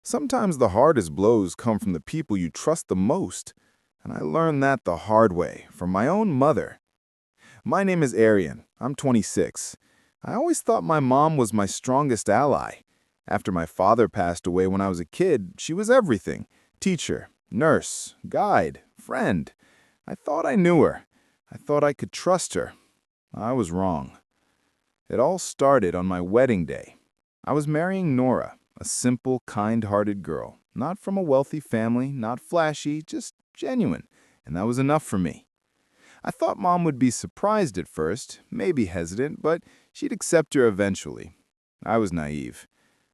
Sometimes the hardest blows come from the people you trust the most, and I learned that the hard way from my own mother. My name is Arian. I'm 26. I always thought my mom was my strongest ally. After my father passed away when I was a kid, she was everything: teacher, nurse, guide, friend. I thought I knew her. I thought I could trust her. I was wrong. It all started on my wedding day. I was marrying Nora, a simple, kind-hearted girl, not from a wealthy family, not flashy, just genuine, and that was enough for me. I thought Mom would be surprised at first, maybe hesitant, but she'd accept her eventually. I was naive.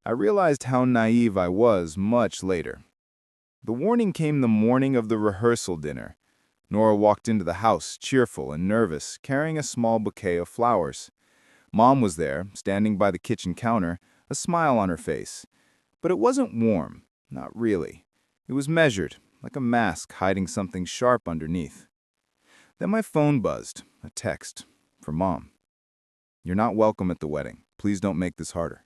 I realized how naive I was much later. The warning came the morning of the rehearsal dinner. Nora walked into the house, cheerful and nervous, carrying a small bouquet of flowers. Mom was there, standing by the kitchen counter, a smile on her face. But it wasn't warm, not really. It was measured, like a mask hiding something sharp underneath. Then my phone buzzed, a text, from Mom. "You're not welcome at the wedding. Please don't make this harder."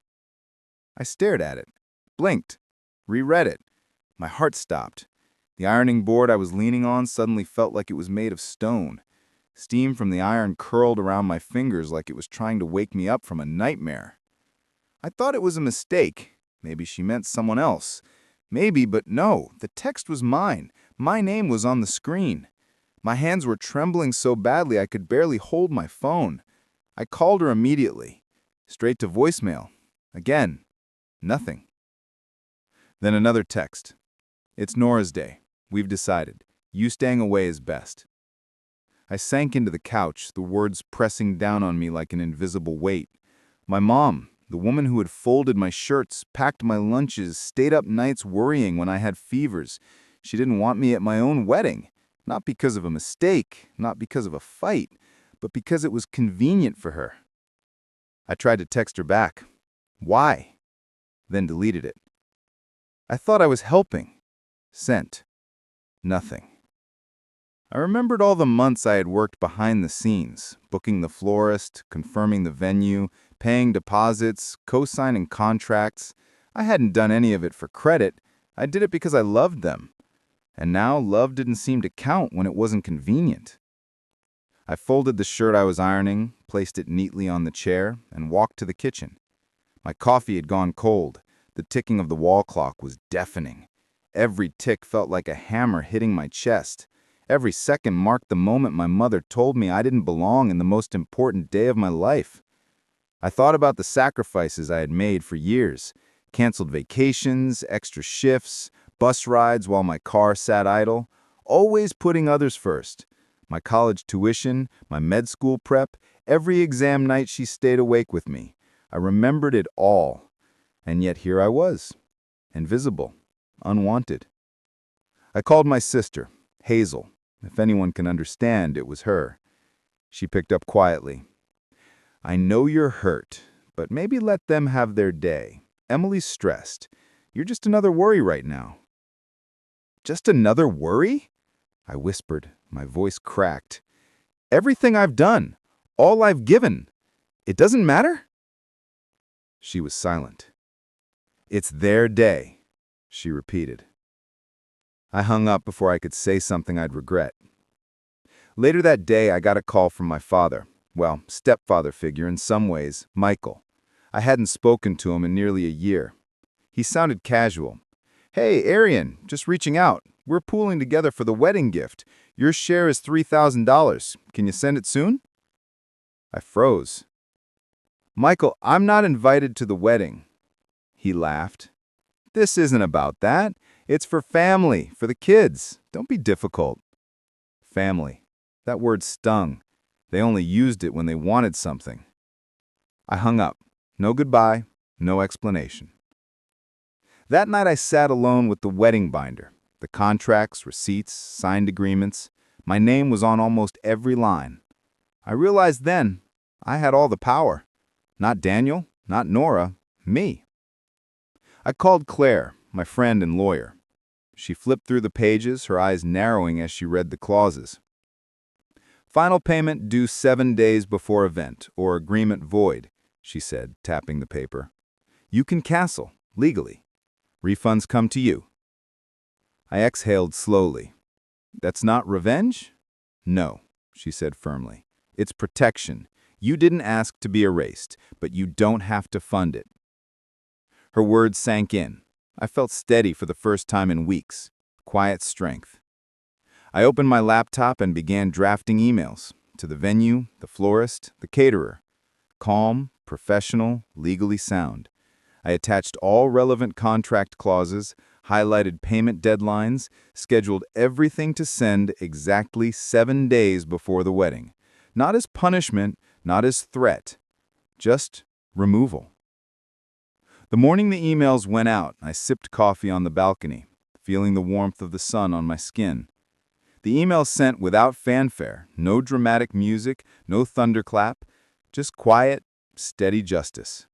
I stared at it, blinked, reread it. My heart stopped. The ironing board I was leaning on suddenly felt like it was made of stone. Steam from the iron curled around my fingers like it was trying to wake me up from a nightmare. I thought it was a mistake. Maybe she meant someone else. Maybe, but no, the text was mine. My name was on the screen. My hands were trembling so badly I could barely hold my phone. I called her immediately. Straight to voicemail. Again, nothing. Then another text. "It's Nora's day. We've decided. You staying away is best." I sank into the couch, the words pressing down on me like an invisible weight. My mom, the woman who had folded my shirts, packed my lunches, stayed up nights worrying when I had fevers. She didn't want me at my own wedding. Not because of a mistake, not because of a fight, but because it was convenient for her. I tried to text her back. Why? Then deleted it. I thought I was helping. Sent. Nothing. I remembered all the months I had worked behind the scenes, booking the florist, confirming the venue, paying deposits, co-signing contracts. I hadn't done any of it for credit. I did it because I loved them. And now love didn't seem to count when it wasn't convenient. I folded the shirt I was ironing, placed it neatly on the chair, and walked to the kitchen. My coffee had gone cold. The ticking of the wall clock was deafening. Every tick felt like a hammer hitting my chest. Every second marked the moment my mother told me I didn't belong in the most important day of my life. I thought about the sacrifices I had made for years. Canceled vacations, extra shifts, bus rides while my car sat idle, always putting others first. My college tuition, my med school prep, every exam night she stayed awake with me. I remembered it all. And yet here I was, invisible, unwanted. I called my sister, Hazel. If anyone can understand, it was her. She picked up quietly. "I know you're hurt, but maybe let them have their day. Emily's stressed. You're just another worry right now." "Just another worry?" I whispered, my voice cracked. "Everything I've done, all I've given, it doesn't matter?" She was silent. "It's their day," she repeated. I hung up before I could say something I'd regret. Later that day, I got a call from my father. Well, stepfather figure in some ways, Michael. I hadn't spoken to him in nearly a year. He sounded casual. "Hey, Arian, just reaching out. We're pooling together for the wedding gift. Your share is $3,000. Can you send it soon?" I froze. "Michael, I'm not invited to the wedding." He laughed. "This isn't about that. It's for family, for the kids. Don't be difficult." Family. That word stung. They only used it when they wanted something. I hung up. No goodbye, no explanation. That night I sat alone with the wedding binder. The contracts, receipts, signed agreements. My name was on almost every line. I realized then I had all the power. Not Daniel, not Nora, me. I called Claire, my friend and lawyer. She flipped through the pages, her eyes narrowing as she read the clauses. "Final payment due 7 days before event, or agreement void," she said, tapping the paper. "You can cancel, legally. Refunds come to you. I exhaled slowly. That's not revenge? No, she said firmly. It's protection. You didn't ask to be erased, but you don't have to fund it. Her words sank in. I felt steady for the first time in weeks. Quiet strength. I opened my laptop and began drafting emails to the venue, the florist, the caterer. Calm, professional, legally sound. I attached all relevant contract clauses, highlighted payment deadlines, scheduled everything to send exactly 7 days before the wedding. Not as punishment, not as threat, just removal. The morning the emails went out, I sipped coffee on the balcony, feeling the warmth of the sun on my skin. The emails sent without fanfare, no dramatic music, no thunderclap, just quiet, steady justice.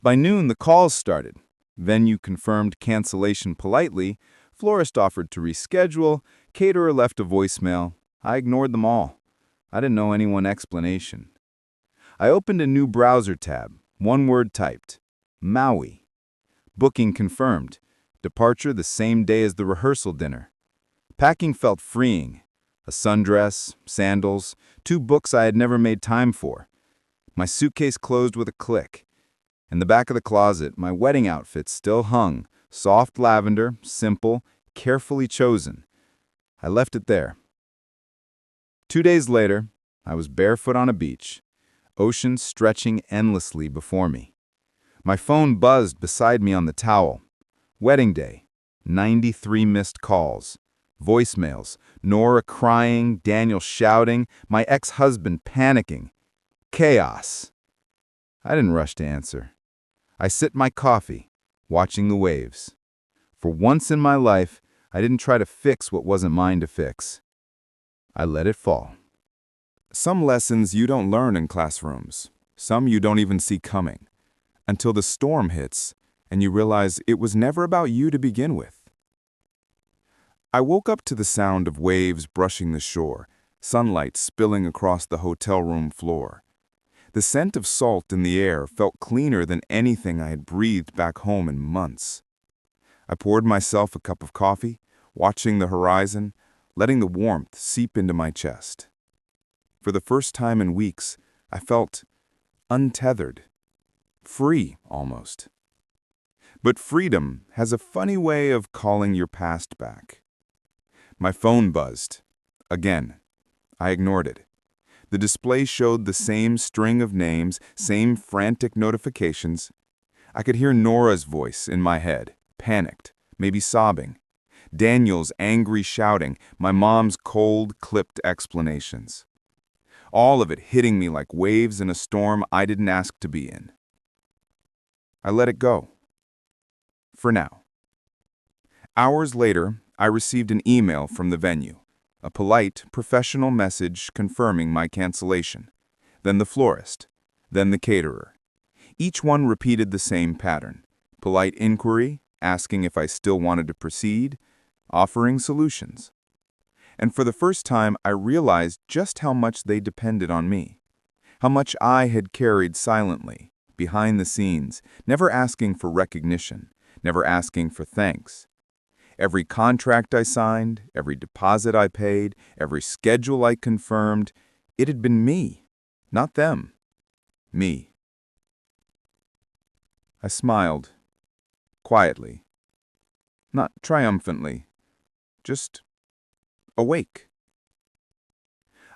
By noon, the calls started. Venue confirmed cancellation politely, florist offered to reschedule, caterer left a voicemail. I ignored them all. I didn't know anyone's explanation. I opened a new browser tab, one word typed. Maui. Booking confirmed. Departure the same day as the rehearsal dinner. Packing felt freeing. A sundress, sandals, 2 books I had never made time for. My suitcase closed with a click. In the back of the closet, my wedding outfit still hung, soft lavender, simple, carefully chosen. I left it there. 2 days later, I was barefoot on a beach, ocean stretching endlessly before me. My phone buzzed beside me on the towel. Wedding day, 93 missed calls. Voicemails, Nora crying, Daniel shouting, my ex-husband panicking. Chaos. I didn't rush to answer. I sipped my coffee, watching the waves. For once in my life, I didn't try to fix what wasn't mine to fix. I let it fall. Some lessons you don't learn in classrooms. Some you don't even see coming. Until the storm hits, and you realize it was never about you to begin with. I woke up to the sound of waves brushing the shore, sunlight spilling across the hotel room floor. The scent of salt in the air felt cleaner than anything I had breathed back home in months. I poured myself a cup of coffee, watching the horizon, letting the warmth seep into my chest. For the first time in weeks, I felt untethered, free almost. But freedom has a funny way of calling your past back. My phone buzzed. Again. I ignored it. The display showed the same string of names, same frantic notifications. I could hear Nora's voice in my head, panicked, maybe sobbing. Daniel's angry shouting, my mom's cold, clipped explanations. All of it hitting me like waves in a storm I didn't ask to be in. I let it go. For now. Hours later, I received an email from the venue, a polite, professional message confirming my cancellation, then the florist, then the caterer. Each one repeated the same pattern, polite inquiry, asking if I still wanted to proceed, offering solutions. And for the first time, I realized just how much they depended on me, how much I had carried silently, behind the scenes, never asking for recognition, never asking for thanks. Every contract I signed, every deposit I paid, every schedule I confirmed, it had been me, not them. Me. I smiled, quietly, not triumphantly, just awake.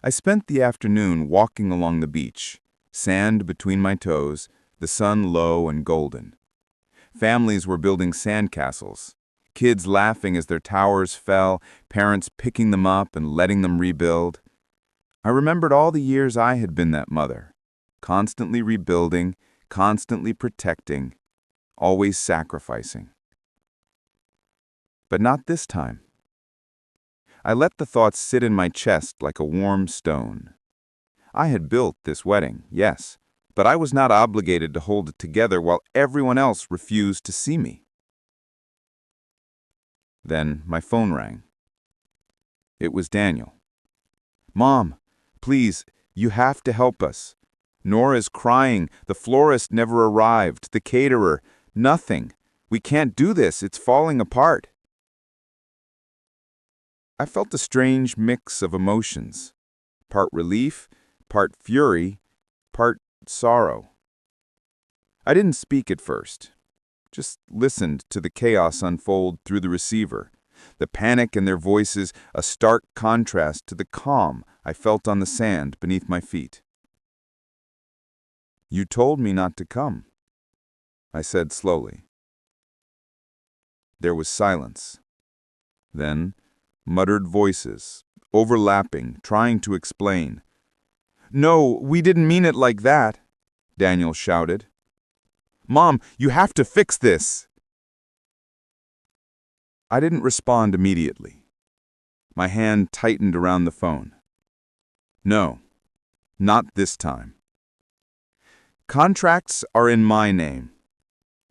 I spent the afternoon walking along the beach, sand between my toes, the sun low and golden. Families were building sandcastles. Kids laughing as their towers fell, parents picking them up and letting them rebuild. I remembered all the years I had been that mother, constantly rebuilding, constantly protecting, always sacrificing. But not this time. I let the thoughts sit in my chest like a warm stone. I had built this wedding, yes, but I was not obligated to hold it together while everyone else refused to see me. Then my phone rang. It was Daniel. "Mom, please, you have to help us. Nora's crying. The florist never arrived. The caterer, nothing. We can't do this. It's falling apart. I felt a strange mix of emotions, part relief, part fury, part sorrow. I didn't speak at first, just listened to the chaos unfold through the receiver, the panic in their voices a stark contrast to the calm I felt on the sand beneath my feet. "You told me not to come," I said slowly. There was silence. Then, muttered voices, overlapping, trying to explain. "No, we didn't mean it like that," Daniel shouted. "Mom, you have to fix this." I didn't respond immediately. My hand tightened around the phone. "No, not this time." "Contracts are in my name,"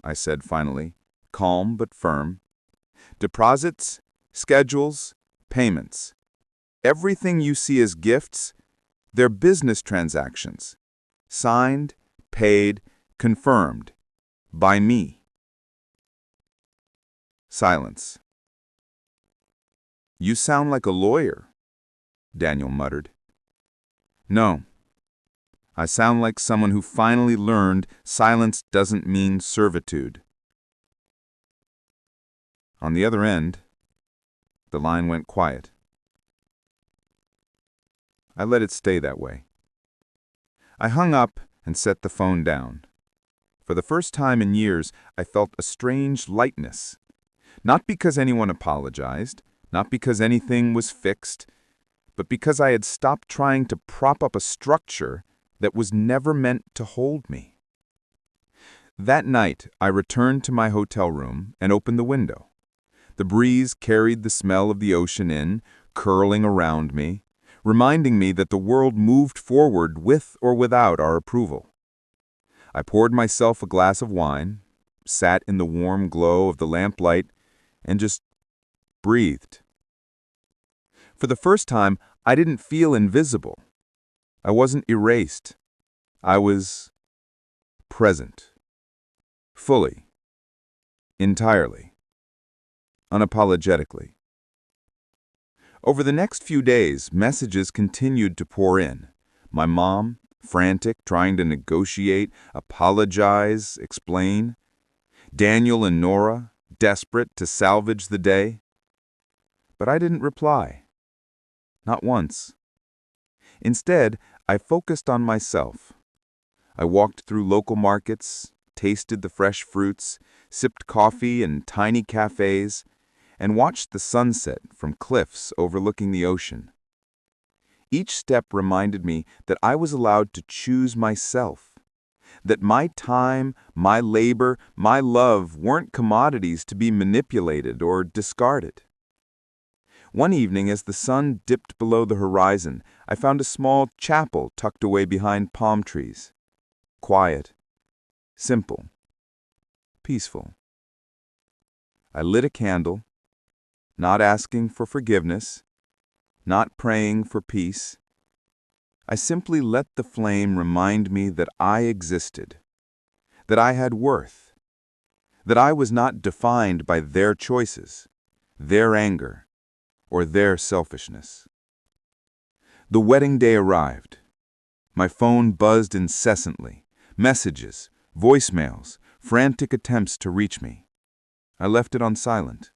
I said finally, calm but firm. "Deposits, schedules, payments. Everything you see as gifts, they're business transactions. Signed, paid, confirmed. By me." Silence. "You sound like a lawyer," Daniel muttered. "No. I sound like someone who finally learned silence doesn't mean servitude." On the other end, the line went quiet. I let it stay that way. I hung up and set the phone down. For the first time in years, I felt a strange lightness. Not because anyone apologized, not because anything was fixed, but because I had stopped trying to prop up a structure that was never meant to hold me. That night, I returned to my hotel room and opened the window. The breeze carried the smell of the ocean in, curling around me, reminding me that the world moved forward with or without our approval. I poured myself a glass of wine, sat in the warm glow of the lamplight, and just breathed. For the first time, I didn't feel invisible. I wasn't erased. I was present. Fully. Entirely. Unapologetically. Over the next few days, messages continued to pour in. My mom, frantic, trying to negotiate, apologize, explain. Daniel and Nora, desperate to salvage the day. But I didn't reply. Not once. Instead, I focused on myself. I walked through local markets, tasted the fresh fruits, sipped coffee in tiny cafes, and watched the sunset from cliffs overlooking the ocean. Each step reminded me that I was allowed to choose myself, that my time, my labor, my love weren't commodities to be manipulated or discarded. One evening, as the sun dipped below the horizon, I found a small chapel tucked away behind palm trees. Quiet, simple, peaceful. I lit a candle, not asking for forgiveness, not praying for peace. I simply let the flame remind me that I existed, that I had worth, that I was not defined by their choices, their anger, or their selfishness. The wedding day arrived. My phone buzzed incessantly, messages, voicemails, frantic attempts to reach me. I left it on silent.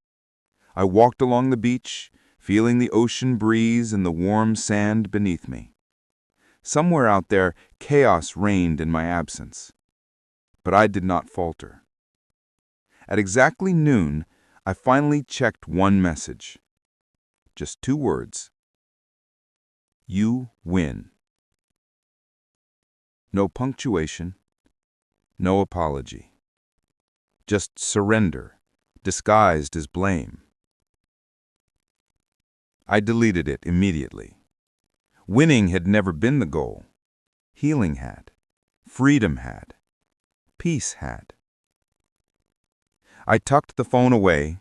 I walked along the beach, feeling the ocean breeze and the warm sand beneath me. Somewhere out there, chaos reigned in my absence. But I did not falter. At exactly noon, I finally checked one message. Just 2 words. You win. No punctuation, no apology. Just surrender, disguised as blame. I deleted it immediately. Winning had never been the goal. Healing had. Freedom had. Peace had. I tucked the phone away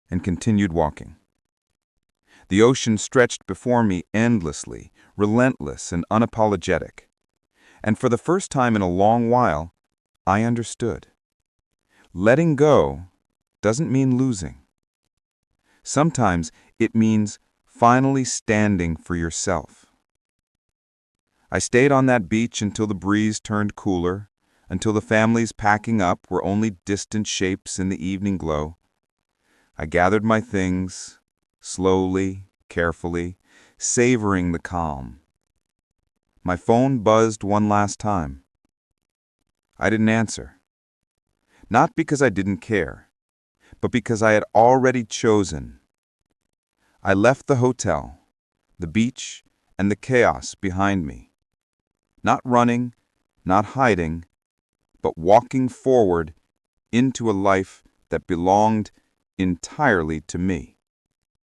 and continued walking. The ocean stretched before me endlessly, relentless and unapologetic. And for the first time in a long while, I understood. Letting go doesn't mean losing. Sometimes it means finally standing for yourself. I stayed on that beach until the breeze turned cooler, until the families packing up were only distant shapes in the evening glow. I gathered my things, slowly, carefully, savoring the calm. My phone buzzed one last time. I didn't answer. Not because I didn't care, but because I had already chosen. I left the hotel, the beach, and the chaos behind me. Not running, not hiding, but walking forward into a life that belonged entirely to me.